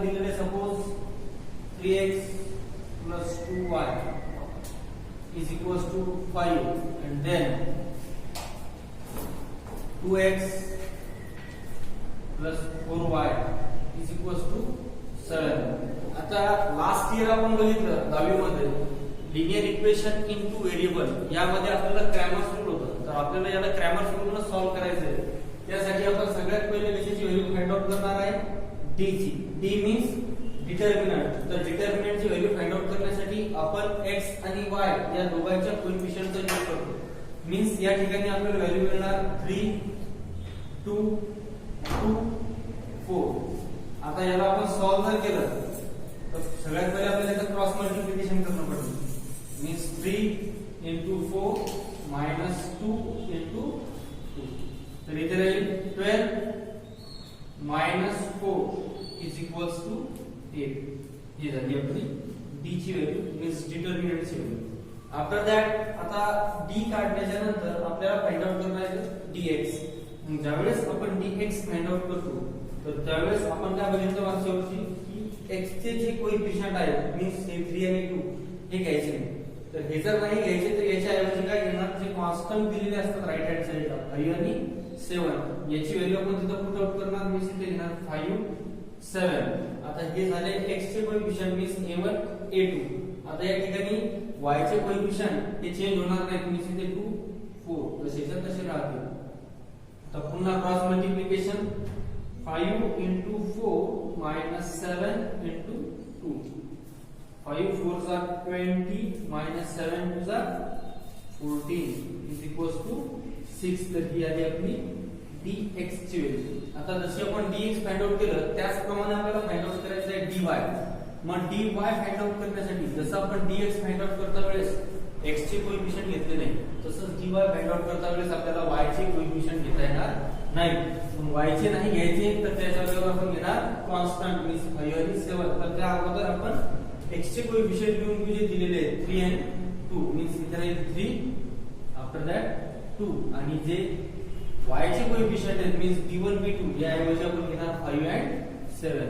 दिलेले suppose 3x plus 2y is equals to 5 and then 2x plus 4y is equals to 7. आता last year आपण बघितलं 10वी मध्ये लिनियर इक्वेशन इनटू व्हेरिएबल यामध्ये आपल्याला क्रॅमर्स रूल होतं. तर आपल्याला याला क्रॅमर्स रूल सॉल्व्ह करायचं आहे. त्यासाठी आपण सगळ्यात पहिले कशाची व्हॅल्यू फाइंड आउट करणार आहे? d ची. d means determinant. तर डिटर्मिनंटची व्हॅल्यू फाइंड आउट करण्यासाठी आपण x आणि y या दोघांच्या कोएफिशिएंटचा यूज करतो. मीन्स या ठिकाणी आपल्याला व्हॅल्यू मिळणार 3 2 2 4. आता याला आपण सॉल्व्ह जर केलं तर सगळ्यात पहिले आपल्याला याचं क्रॉस मल्टिप्लिकेशन करणं पडेल. Means 3 into 4 minus 2 into 2. तर इथे राहील 12 minus 4 is equals to 8. ही झाली आपली d ची व्हॅल्यू मीन्स डिटर्मिनंटची व्हॅल्यू. आफ्टर दॅट आता d काढण्याच्या नंतर आपल्याला फाइंड आउट करायचं आहे dx. ज्यावेळेस आपण dx फाइंड आउट करतो तर त्यावेळेस आपण काय बघितलं मागच्या वर्षी की x चे जे कोएफिशिएंट आहेत मीन्स 3 आणि 2 हे घ्यायचे नाही. तर हे जर नाही घ्यायचे तर याच्या ऐवजी काय घेणार? जे कॉन्स्टंट दिलेले असतात राइट हँड साइडला 5 आणि 7 याची व्हॅल्यू आपण तिथे पुट आउट करणार. मीन्स इथे घेणार 5 7. आता हे झाले x चे कोएफिशिएंट मीन्स a1 a2. आता या ठिकाणी y चे कोएफिशिएंट हे चेंज होणार नाहीत. मीन्स इथे 2 4 तसेच्या तसे राहतील. तर पुन्हा cross multiplication 5 into 4 minus 7 into 2. 5 4s are 20 minus 7 2s are 14 is equals to 6. तर ही आली आपली dx ची व्हॅल्यू. आता जशी आपण dx फाइंड आउट केलं त्याचप्रमाणे आपल्याला फाइंड आउट करायचं आहे dy. मग dy फाइंड आउट करण्यासाठी जसं आपण dx फाइंड आउट करता वेळेस x चे कोएफिशिएंट घेतले नाही तसंच dy फाइंड आउट करता वेळेस आपल्याला y चे कोएफिशिएंट घेता येणार नाही. मग y चे नाही घ्यायचे तर त्याच्या जागी आपण घेणार कॉन्स्टंट मीन्स 5 आणि 7. तर त्या अगोदर आपण x चे कोएफिशिएंट घेऊन जे दिलेले आहेत 3 आणि 2 मीन्स इथे राहील 3 आफ्टर दॅट 2 आणि जे y चे कोएफिशिएंट आहेत मीन्स b1 b2 या ऐवजी आपण घेणार 5 and 7.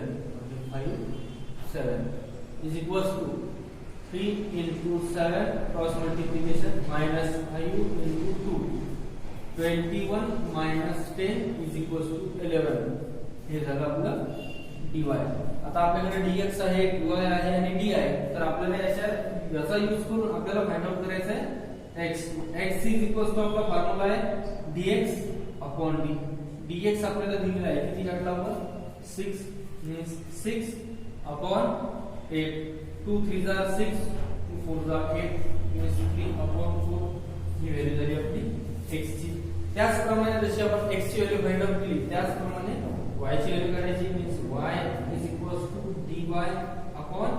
5 7 is equals to 3 into 7 cross multiplication minus 5 into 2 21 minus 10 is equals to 11. हे झालं आपलं dy. आता आपल्याकडे dx आहे dy आहे आणि d आहे. तर आपल्याला याचा यूज करून आपल्याला फाइंड आउट करायचं आहे x. x is equals to आपला फॉर्म्युला आहे dx upon d. dx आपल्याला दिलेला आहे किती काढला आपण 6 means 6 upon 8. 2 3s are 6 2 4s are 8 means 3 upon 4 he value झाली आपली x ची. त्याचप्रमाणे जशी आपण x ची व्हॅल्यू फाइंड आउट केली त्याचप्रमाणे y ची व्हॅल्यू काढायची means y is equals to dy upon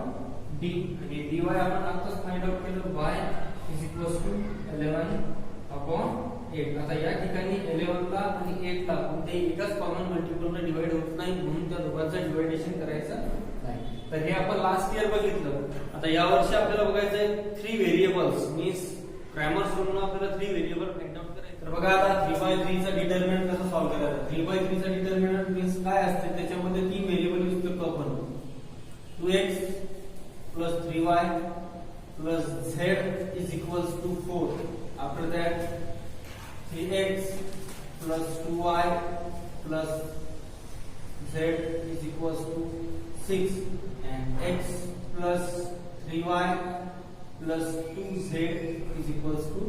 d आणि dy आपण आताच फाइंड आउट केलं y is equals to 11 upon 8. आता या ठिकाणी 11 ला आणि 8 ला कोणत्याही एकाच कॉमन मल्टिपलने डिवाइड होत नाही म्हणून त्या दोघांचं डिवायडेशन करायचं नाही. तर हे आपण लास्ट इयर बघितलं. आता या वर्षी आपल्याला बघायचं आहे 3 व्हेरिएबल्स मीन्स क्रॅमर्स म्हणून आपल्याला 3 व्हेरिएबल फाइंड आउट करायचं. तर बघा आता 3/3 चा डिटर्मिनंट कसं सॉल्व्ह करायचं? 3/3 चा डिटर्मिनंट मीन्स काय असते? त्याच्यामध्ये 3 व्हेरिएबल यूज करतो आपण. 2x plus 3y plus z is equals to 4. After that 3x plus 2y plus z is equals to 6 and x plus 3y plus 2z is equals to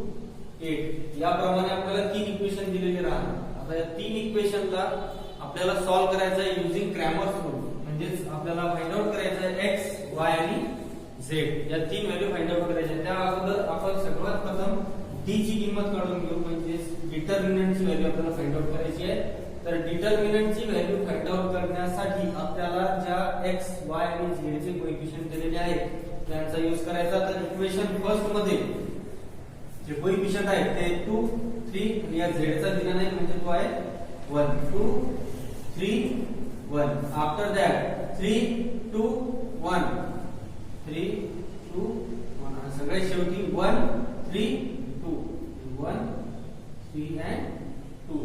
8. याप्रमाणे आपल्याला 3 equation दिलेले राहतात. आता या 3 इक्वेशनला आपल्याला सॉल्व्ह करायचं आहे युजिंग क्रॅमर्स रूल. म्हणजेच आपल्याला फाइंड आउट करायचं आहे x y आणि z या 3 व्हॅल्यू फाइंड आउट करायच्या. त्या अगोदर आपण सर्वात प्रथम d ची किंमत काढून घेऊ. म्हणजे डिटर्मिनंटची व्हॅल्यू आपल्याला फाइंड आउट करायची आहे. तर डिटर्मिनंटची व्हॅल्यू फाइंड आउट करण्यासाठी आपल्याला ज्या x y आणि z चे कोएफिशिएंट दिलेले आहेत त्यांचा यूज करायचा. तर इक्वेशन फर्स्ट मध्ये जे कोएफिशिएंट आहेत ते 2 3 आणि या z चा दिला नाही म्हणजे तो आहे 1 2 3 1. आफ्टर दॅट 3 2 1 3 2 1 आणि सगळ्यात शेवटी 1 3 2 1 3 and 2.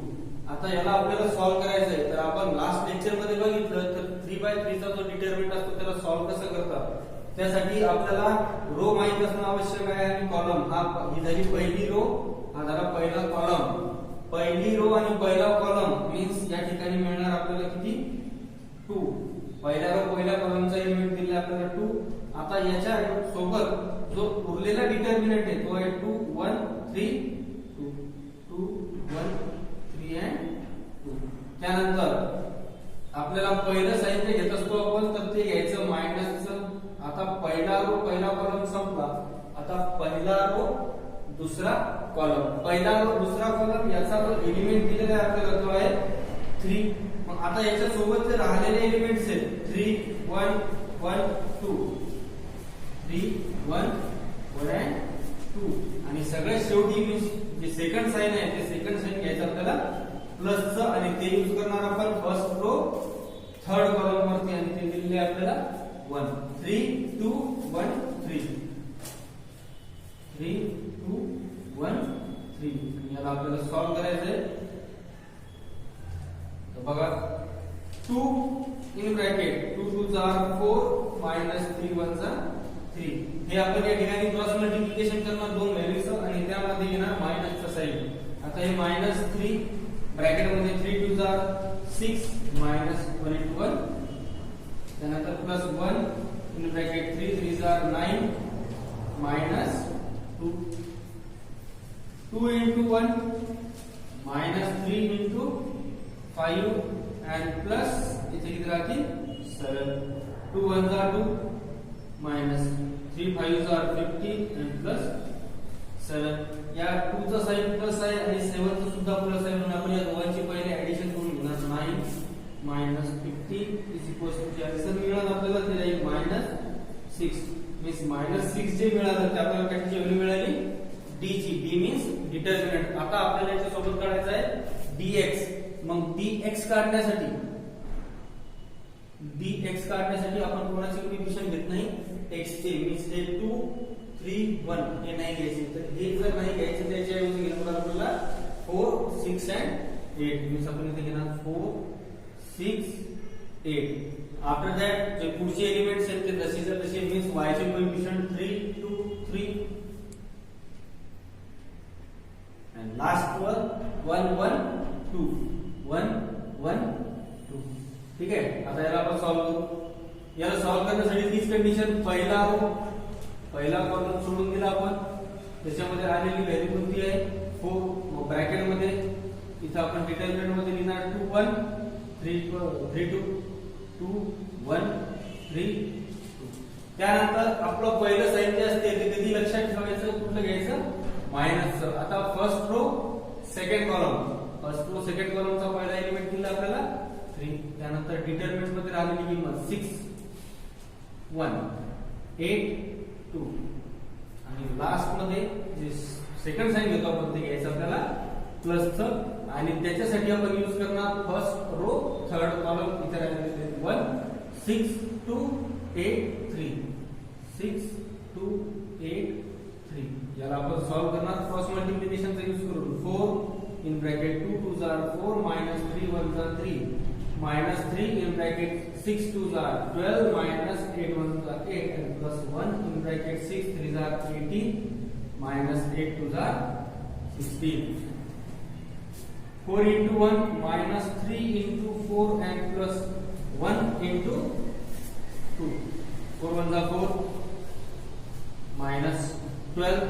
आता याला आपल्याला सॉल्व्ह करायचं आहे. तर आपण लास्ट लेक्चर मध्ये बघितलं तर 3 3/3 चा जो डिटरमिनंट असतो त्याला सॉल्व्ह कसं करतात, त्यासाठी आपल्याला रो माहित असणं आवश्यक आहे आणि कॉलम. ही झाली पहिली रो, हा झाला पहिला कॉलम. पहिली रो आणि पहिला कॉलम मीन्स या ठिकाणी मिळणार आपल्याला किती 2. पहिल्या रो पहिल्या कॉलमचा एलिमेंट दिला आपल्याला 2. आता याच्या सोबत जो उरलेला डिटरमिनंट आहे तो आहे 2 1 3 2 2 1 3 and 2. त्यानंतर आपल्याला पहिलं साहित्य घेत असतो आपण तर ते घ्यायचं मायनसचं. आता पहिला रो पहिला कॉलम संपला, आता पहिला रो दुसरा कॉलम, पहिला रो दुसरा कॉलम याचा जो एलिमेंट दिलेला आहे आपल्याला तो आहे 3. मग आता याच्या सोबत जे राहिलेले एलिमेंट्स आहेत 3 1 1 2 3 1 1 and 2 आणि सगळ्यात शेवटी जे सेकंड साइन आहे ते सेकंड साइन घ्यायचं आपल्याला प्लसचं आणि ते यूज करणार आपण फर्स्ट रो थर्ड कॉलम वरती आणि ते दिलेले आपल्याला 1 3 2 1 3 3 2 1 3. याला आपल्याला सॉल्व्ह करायचं आहे. तर बघा 2 इन ब्रॅकेट 2 2 जा 4 मायनस 3 1 जा 3. हे आपण या ठिकाणी क्रॉस मल्टिप्लिकेशन करणार दोन व्हॅल्यूचं आणि त्यामध्ये येणार मायनसचा साइन. आता हे मायनस 3 ब्रॅकेट मध्ये 3 2 जा 6 मायनस 1 into 1. त्यानंतर प्लस 1 इन ब्रॅकेट 3 3 जा 9 minus 2 2 into 1 minus 3 into 5 and plus इथे किती राहतील 7. 2 1 जा 2 minus 3 5 जा 50 and plus 7. या 2 चा साइन प्लस आहे आणि 7 चा सुद्धा प्लस आहे म्हणून आपण या दोघांची पहिले ऍडिशन करून घेणार. 9 minus 50 is equals to जे आन्सर मिळालं आपल्याला ते राहील -6. मीन्स -6 जे मिळालं ते आपल्याला कशाची व्हॅल्यू मिळाली d ची. d means determinant. आता आपल्याला याच्या सोबत काढायचं आहे dx. मग dx काढण्यासाठी आपण कोणाचे कोएफिशिएंट घेत नाही x चे. मीन्स हे 2 3 1 हे नाही घ्यायचे. तर हे जर नाही घ्यायचे त्याच्या ऐवजी घेणार आपल्याला 4 6 and 8. मीन्स आपण इथे घेणार 4 6 8. आफ्टर दॅट जे पुढचे एलिमेंट्स आहेत ते तसेच्या तसे मीन्स y चे कोएफिशिएंट 3 2 3 and last one 1 1 2 1 1 2. ठीक आहे. आता याला आपण सॉल्व्ह करू. याला सॉल्व्ह करण्यासाठी तीच कंडिशन, पहिला कॉलम सोडून दिला आपण, त्याच्यामध्ये आलेली व्हॅल्यू कोणती आहे 4. मग ब्रॅकेट मध्ये इथे आपण डिटरमिनंट मध्ये लिहिणार 2 1 3 2 2 1 3 2. त्यानंतर आपलं पहिलं साइन जे असते ते कधी लक्षात ठेवायचं, कुठलं घ्यायचं मायनसचं. आता फर्स्ट रो सेकंड कॉलमचा पहिला एलिमेंट दिला आपल्याला 3. त्यानंतर डिटरमिनंट मध्ये राहिलेली किंमत 6 1 8 2 आणि लास्ट मध्ये जे सेकंड साइन घेतो आपण ते घ्यायचं आपल्याला प्लसचं आणि त्याच्यासाठी आपण यूज करणार फर्स्ट रो थर्ड कॉलम. इथे राहिलेले 1 6 2 8 3 6 2 8 3. याला आपण सॉल्व्ह करणार क्रॉस मल्टिप्लिकेशनचा यूज करून. 4 इन ब्रॅकेट 2 2 जा 4 minus 3 1 जा 3 minus 3 in bracket 6 2 जा 12 minus 8 1 जा 8 and plus 1 in bracket 6 3 जा 18 minus 8 2 जा 16. 4 into 1 minus 3 into 4 and plus 1 into 2. 4 1 जा 4 minus 12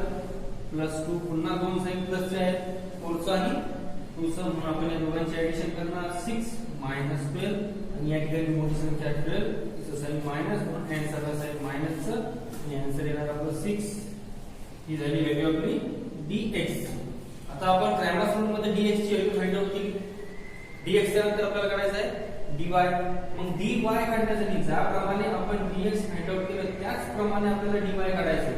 plus 2 पुन्हा दोन साइन प्लस चे आहेत 4 चा आणि 2 चा म्हणून आपण या दोघांची ऍडिशन करणार 6 minus 12 आणि या ठिकाणी मोठी संख्या 12 तिचं साइन मायनस म्हणून आन्सरला साइन मायनसचं आणि आन्सर येणार आपलं 6. ही झाली व्हॅल्यू आपली dx. आता आपण क्रॅमर्स रूल मध्ये dx ची व्हॅल्यू फाइंड आउट केली. dx च्या नंतर आपल्याला करायचं आहे dy. मग dy काढण्यासाठी ज्याप्रमाणे आपण dx फाइंड आउट केलं त्याचप्रमाणे आपल्याला dy काढायचं आहे.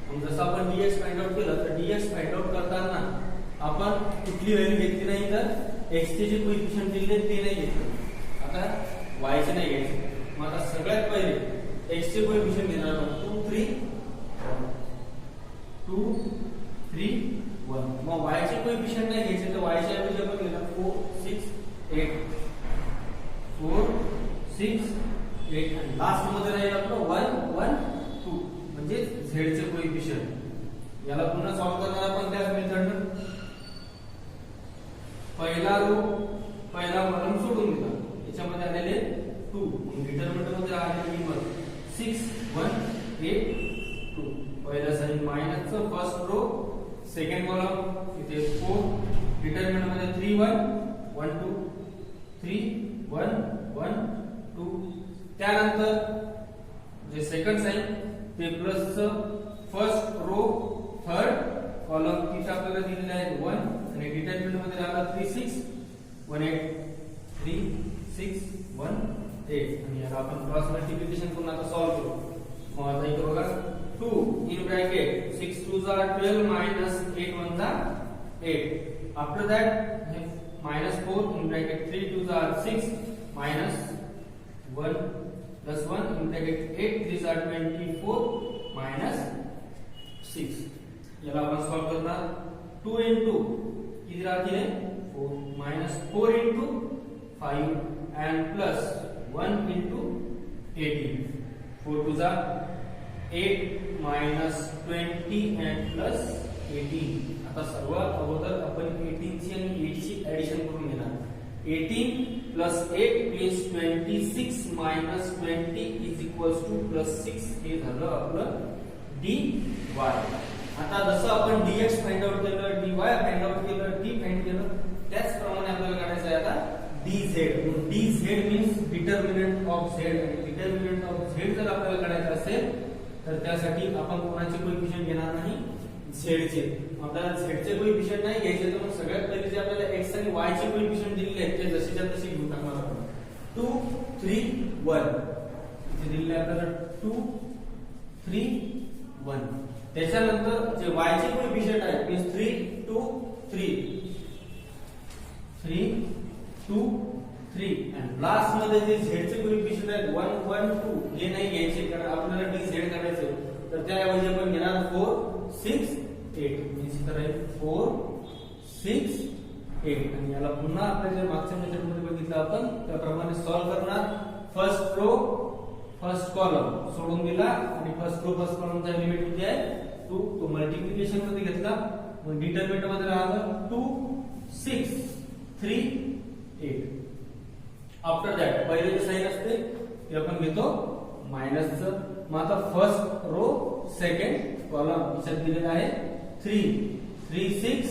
मग जसं आपण dx फाइंड आउट केलं तर dx फाइंड आउट करताना आपण कुठली व्हॅल्यू घेतली नाही तर x चे जे कोएफिशिएंट दिले ते नाही घेतले. आता y चे नाही घ्यायचे. मग आता सगळ्यात पहिले x चे कोएफिशिएंट घेणार आपण 2 3 2 3 1. मग y चे कोएफिशिएंट नाही घ्यायचे तर y च्या ऐवजी आपण घेणार 4 6 8 4 6 8 आणि लास्ट मध्ये राहील आपलं 1 1 2 म्हणजे z चे कोएफिशियंट. याला पुन्हा सॉल्व करणार आपण त्याच मेथडने. पहिला रो पहिला कॉलम सोडून दिला, याच्यामध्ये आलेले 2, डिटरमिनंट मध्ये आलेली किंमत 6 1 8 2. पहिला साइन मायनस चं फर्स्ट रो, सेकंड कॉलम इथे 4, डिटरमिनंट मध्ये 3 1 1 2 3 1 1 2. त्यानंतर जे सेकंड साइन ते प्लस चं फर्स्ट रो थर्ड कॉलम तिथे आपल्याला दिलेले आहे 1 आणि डिटरमिनंट मध्ये आला 3 6 1 8 3 6 1 8 आणि याला आपण क्रॉस मल्टिप्लिकेशन करून आता सॉल्व करू. मग आता इथे बघा 2 इन ब्रॅकेट 6 2 जा 12 minus 8 1 जा 8. आफ्टर दैट -4 in bracket 3 2 जा 6 minus 1 plus 1 in bracket 8 3 जा 24 minus 6. याला आपण सॉल्व करणार 2 into किती राहतील 4 minus 4 into 5 and plus 1 into 18. 4 2 जा 8 minus 20 and plus 18. आता सर्वात अगोदर आपण 18 ची आणि 8 ची ऍडिशन करून घेणार. 18 plus 8 is 26 minus 20 is equals to plus 6. हे झालं आपलं dy. आता जसं आपण dx फाइंड आउट केलं, dy फाइंड आउट केलं, d फाइंड केलं, त्याचप्रमाणे आपल्याला काढायचं आहे आता dz. dz means determinant of z. आणि डिटरमिनंट ऑफ z जर आपल्याला काढायचं असेल तर त्यासाठी आपण कोणाचे कोएफिशियंट घेणार नाही, z चे. आपल्याला z चे कोएफिशियंट नाही घ्यायचे तर मग सगळ्यात पहिले जे आपल्याला x आणि y चे कोएफिशियंट दिलेले आहेत ते जसेच्या तसे घेऊन टाकणार आपण. 2 3 1 इथे दिलेले आपल्याला 2 3 1. त्याच्यानंतर जे y चे कोएफिशियंट आहे मीन्स 3 2 3 3 2 3 आणि लास्ट मध्ये जे z चे कोएफिशियंट आहेत 1 1 2 हे नाही घ्यायचे कारण आपल्याला dz करायचं. तर त्याऐवजी आपण घेणार 4 6 8 म्हणजे इथे राहील 4 6 8 आणि याला पुन्हा आपल्या जे मागच्या मेथड मध्ये बघितलं आपण त्याप्रमाणे सॉल्व करणार. फर्स्ट रो फर्स्ट कॉलम सोडून दिला आणि फर्स्ट रो फर्स्ट कॉलमचा एलिमेंट किती आहे 2, तो मल्टिप्लिकेशन मध्ये घेतला. मग डिटरमिनंट मध्ये राहिलं 2 6 3 8. आफ्टर दॅट पहिले जे साइन असते ते आपण घेतो मायनसचं. मग आता फर्स्ट रो सेकंड कॉलम याच्यात दिलेला आहे 3 3 6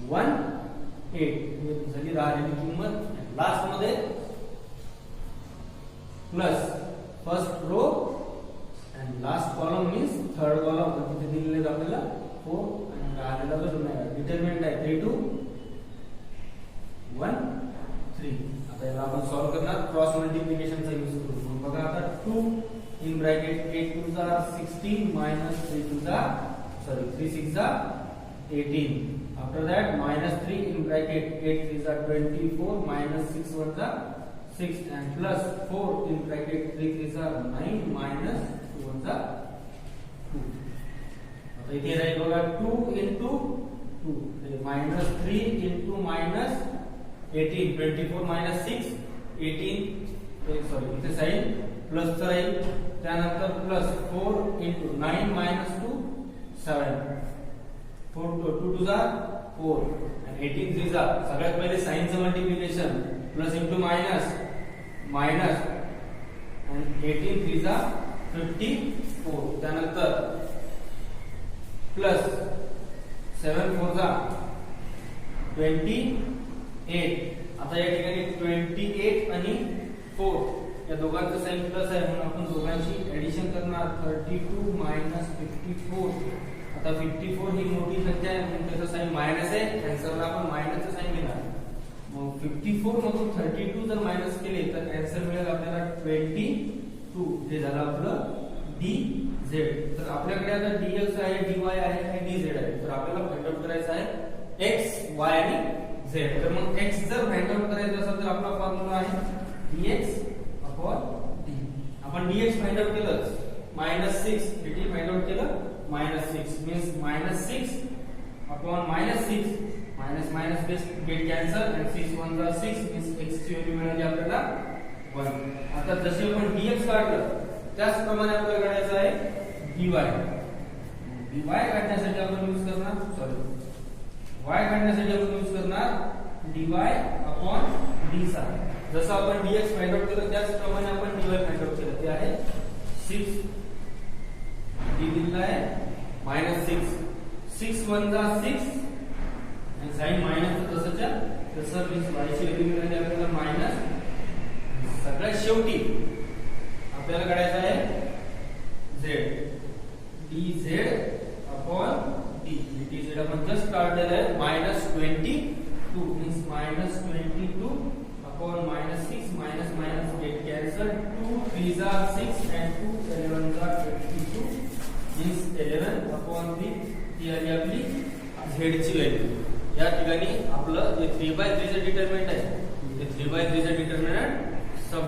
1 8 झाली राहिलेली किंमत. लास्ट मध्ये plus first row and last column means third column तिथे दिलेले आपल्याला 4 आणि राहिलेला जो डिटरमिनंट आहे 3 2 1 3. आता याला आपण सॉल्व करणार क्रॉस मल्टिप्लिकेशनचा यूज करून. बघा आता 2 इन ब्रॅकेट 8 2 जा 16 minus 3 2 जा 3 6 जा 18. आफ्टर दैट -3 in bracket 8 3 जा 24 minus 6 1 जा 6 and plus 4 in bracket 3 3 जा 9 minus 1 जा 2. आता इथे राहील बघा 2 into 2 minus 3 into minus 18 24 minus 6 18 sorry इथे साइन प्लस चा राहील. त्यानंतर प्लस 4 into 9 minus 2 7 4 2 2 जा 4 and 18 3 जा सगळ्यात पहिले साइनचं multiplication plus into minus minus and 18 3 जा 54. त्यानंतर प्लस 7 4 जा 28. आता या ठिकाणी 28 आणि 4 या दोघांचं साइन प्लस आहे म्हणून आपण दोघांची ऍडिशन करणार 32 minus 54. आता 54 ही मोठी संख्या आहे म्हणून त्याचं साइन मायनस आहे, कॅन्सलला आपण मायनसचं साइन घेणार. मग 54 मधून 32 जर मायनस केले तर आन्सर मिळेल आपल्याला 22. हे झालं आपलं dz. तर आपल्याकडे आता dx आहे dy आहे आणि dz आहे. तर आपल्याला फाइंड आउट करायचं आहे x y आणि z. तर मग x जर फाइंड आउट करायचं असेल तर आपला फॉर्म्युला आहे dx d. आपण dx फाइंड आउट केलं -6 dt फाइंड आउट केलं -6 means -6 upon -6 minus minus get cancel आणि 6 1 जा 6 मीन्स x ची व्हॅल्यू मिळाली आपल्याला 1. आता जसे आपण dx काढलं त्याचप्रमाणे आपल्याला काढायचं आहे dy. dy काढण्यासाठी आपण यूज करणार y काढण्यासाठी आपण यूज करणार dy अपॉन d. जसं आपण dx फाइंड आउट केलं त्याचप्रमाणे आपण dy फाइंड आउट केलं. ते आहे 6 d दिलेला आहे -6 6 1 जा 6 आणि साइन मायनस तसंच्या तसं मीन्स y ची व्हॅल्यू मिळाली आपल्याला मायनस. सगळ्यात शेवटी आपल्याला काढायचं आहे z dz upon d. dz आपण जस्ट काढलेलं आहे -22 means -22 upon -6 minus minus get cancel 2 3 जा 6 and 2 11 जा 22 मीन्स 11 अपॉन 3. ही आली आपली z ची व्हॅल्यू. या ठिकाणी आपलं जे 3/3 चं डिटरमिनंट आहे ते 3/3 चं डिटरमिनंट